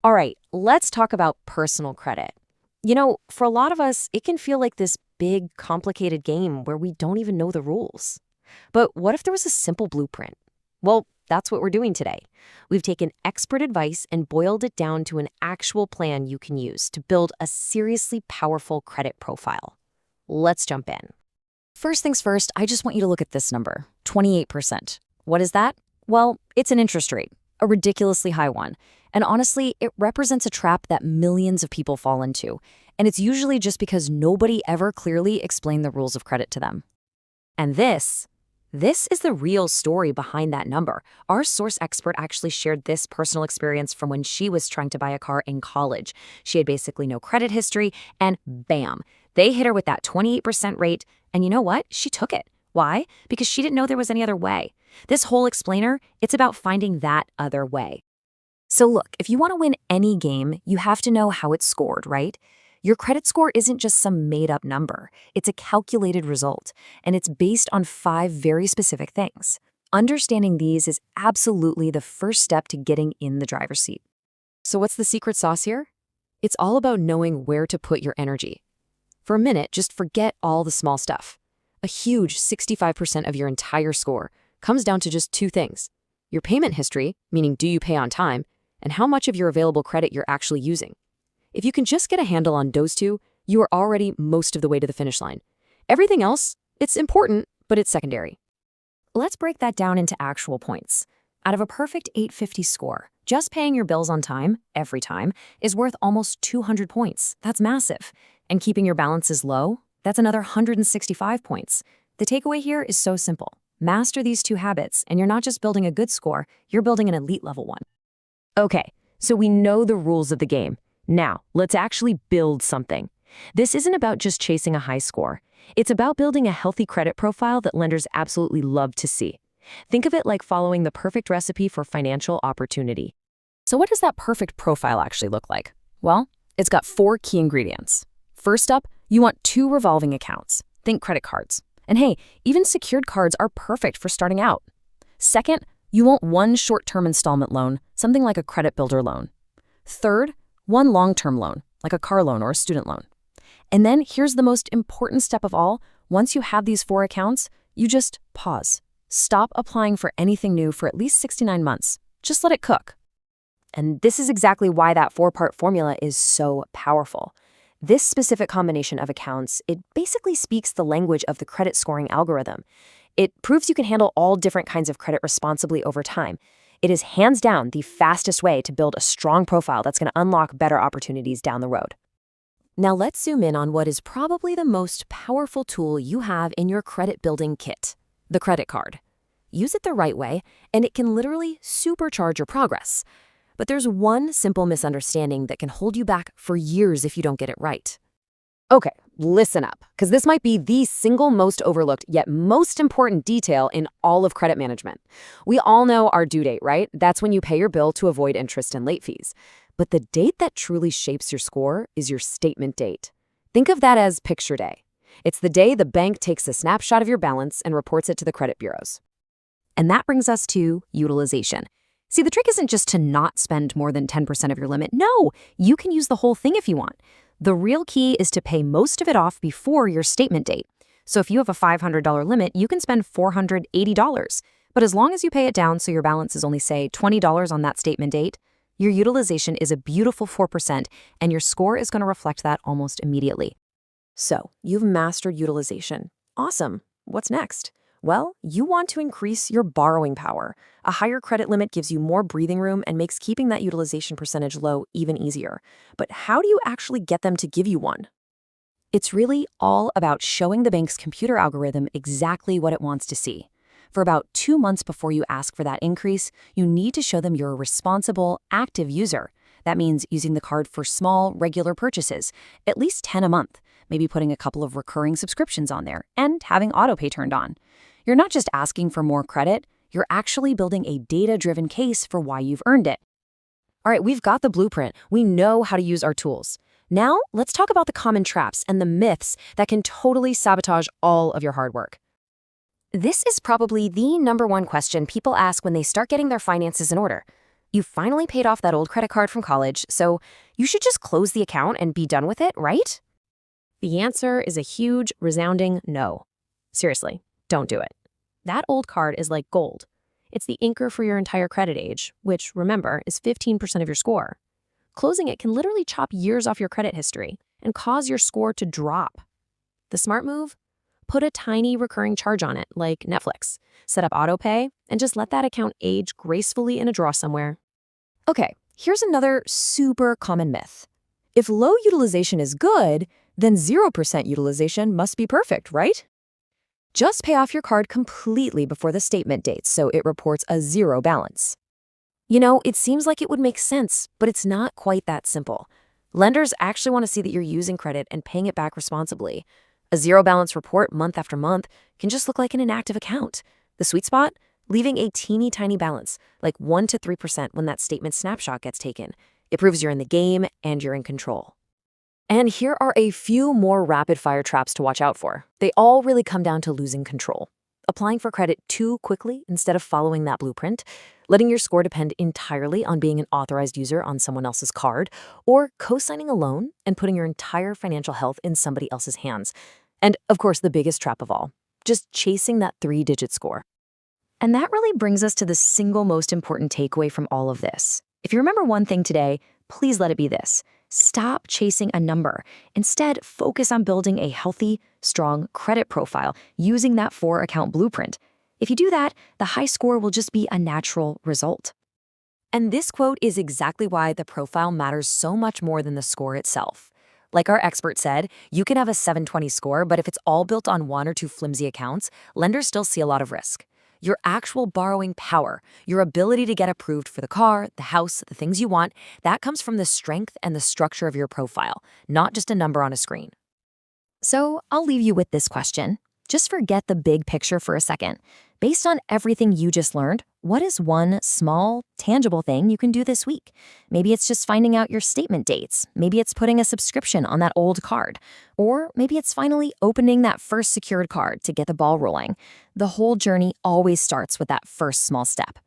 All right, let's talk about personal credit. For a lot of us, it can feel like this big, complicated game where we don't even know the rules. But what if there was a simple blueprint? Well, that's what we're doing today. We've taken expert advice and boiled it down to an actual plan you can use to build a seriously powerful credit profile. Let's jump in. First things first, I just want you to look at this number, 28%. What is that? Well, it's an interest rate, a ridiculously high one. And honestly, it represents a trap that millions of people fall into. And it's usually just because nobody ever clearly explained the rules of credit to them. And this is the real story behind that number. Our source expert actually shared this personal experience from when she was trying to buy a car in college. She had basically no credit history, and bam, they hit her with that 28% rate. And you know what? She took it. Why? Because she didn't know there was any other way. This whole explainer, it's about finding that other way. So look, if you want to win any game, you have to know how it's scored, right? Your credit score isn't just some made-up number. It's a calculated result, and it's based on 5 very specific things. Understanding these is absolutely the first step to getting in the driver's seat. So what's the secret sauce here? It's all about knowing where to put your energy. For a minute, just forget all the small stuff. A huge 65% of your entire score comes down to just 2 things. Your payment history, meaning do you pay on time, and how much of your available credit you're actually using. If you can just get a handle on those 2, you are already most of the way to the finish line. Everything else, it's important, but it's secondary. Let's break that down into actual points. Out of a perfect 850 score, just paying your bills on time, every time, is worth almost 200 points. That's massive. And keeping your balances low, that's another 165 points. The takeaway here is so simple. Master these 2 habits, and you're not just building a good score, you're building an elite level one. Okay, so we know the rules of the game. Now, let's actually build something. This isn't about just chasing a high score. It's about building a healthy credit profile that lenders absolutely love to see. Think of it like following the perfect recipe for financial opportunity. So what does that perfect profile actually look like? Well, it's got 4 key ingredients. First up, you want 2 revolving accounts. Think credit cards. And hey, even secured cards are perfect for starting out. Second, you want 1 short-term installment loan, something like a credit builder loan. Third, 1 long-term loan, like a car loan or a student loan. And then here's the most important step of all. Once you have these 4 accounts, you just pause. Stop applying for anything new for at least 69 months. Just let it cook. And this is exactly why that 4-part formula is so powerful. This specific combination of accounts, it basically speaks the language of the credit scoring algorithm. It proves you can handle all different kinds of credit responsibly over time. It is hands down the fastest way to build a strong profile that's going to unlock better opportunities down the road. Now let's zoom in on what is probably the most powerful tool you have in your credit building kit, the credit card. Use it the right way, and it can literally supercharge your progress. But there's one simple misunderstanding that can hold you back for years if you don't get it right. Okay, listen up, because this might be the single most overlooked yet most important detail in all of credit management. We all know our due date, right? That's when you pay your bill to avoid interest and late fees. But the date that truly shapes your score is your statement date. Think of that as picture day. It's the day the bank takes a snapshot of your balance and reports it to the credit bureaus. And that brings us to utilization. See, the trick isn't just to not spend more than 10% of your limit. No, you can use the whole thing if you want. The real key is to pay most of it off before your statement date. So if you have a $500 limit, you can spend $480. But as long as you pay it down so your balance is only, say, $20 on that statement date, your utilization is a beautiful 4%, and your score is going to reflect that almost immediately. So you've mastered utilization. Awesome. What's next? Well, you want to increase your borrowing power. A higher credit limit gives you more breathing room and makes keeping that utilization percentage low even easier. But how do you actually get them to give you one? It's really all about showing the bank's computer algorithm exactly what it wants to see. For about 2 months before you ask for that increase, you need to show them you're a responsible, active user. That means using the card for small, regular purchases, at least 10 a month, maybe putting a couple of recurring subscriptions on there, and having autopay turned on. You're not just asking for more credit, you're actually building a data-driven case for why you've earned it. All right, we've got the blueprint. We know how to use our tools. Now, let's talk about the common traps and the myths that can totally sabotage all of your hard work. This is probably the #1 question people ask when they start getting their finances in order. You finally paid off that old credit card from college, so you should just close the account and be done with it, right? The answer is a huge, resounding no. Seriously, don't do it. That old card is like gold. It's the anchor for your entire credit age, which, remember, is 15% of your score. Closing it can literally chop years off your credit history and cause your score to drop. The smart move? Put a tiny recurring charge on it, like Netflix. Set up autopay, and just let that account age gracefully in a drawer somewhere. Okay, here's another super common myth. If low utilization is good, then 0% utilization must be perfect, right? Just pay off your card completely before the statement date so it reports a zero balance. You know, it seems like it would make sense, but it's not quite that simple. Lenders actually want to see that you're using credit and paying it back responsibly. A zero balance report month after month can just look like an inactive account. The sweet spot? Leaving a teeny tiny balance, like 1 to 3% when that statement snapshot gets taken. It proves you're in the game and you're in control. And here are a few more rapid-fire traps to watch out for. They all really come down to losing control. Applying for credit too quickly instead of following that blueprint, letting your score depend entirely on being an authorized user on someone else's card, or co-signing a loan and putting your entire financial health in somebody else's hands. And of course, the biggest trap of all, just chasing that 3-digit score. And that really brings us to the single most important takeaway from all of this. If you remember one thing today, please let it be this. Stop chasing a number. Instead, focus on building a healthy, strong credit profile using that 4-account blueprint. If you do that, the high score will just be a natural result. And this quote is exactly why the profile matters so much more than the score itself. Like our expert said, you can have a 720 score, but if it's all built on 1 or 2 flimsy accounts, lenders still see a lot of risk. Your actual borrowing power, your ability to get approved for the car, the house, the things you want, that comes from the strength and the structure of your profile, not just a number on a screen. So I'll leave you with this question. Just forget the big picture for a second. Based on everything you just learned, what is one small, tangible thing you can do this week? Maybe it's just finding out your statement dates. Maybe it's putting a subscription on that old card. Or maybe it's finally opening that first secured card to get the ball rolling. The whole journey always starts with that first small step.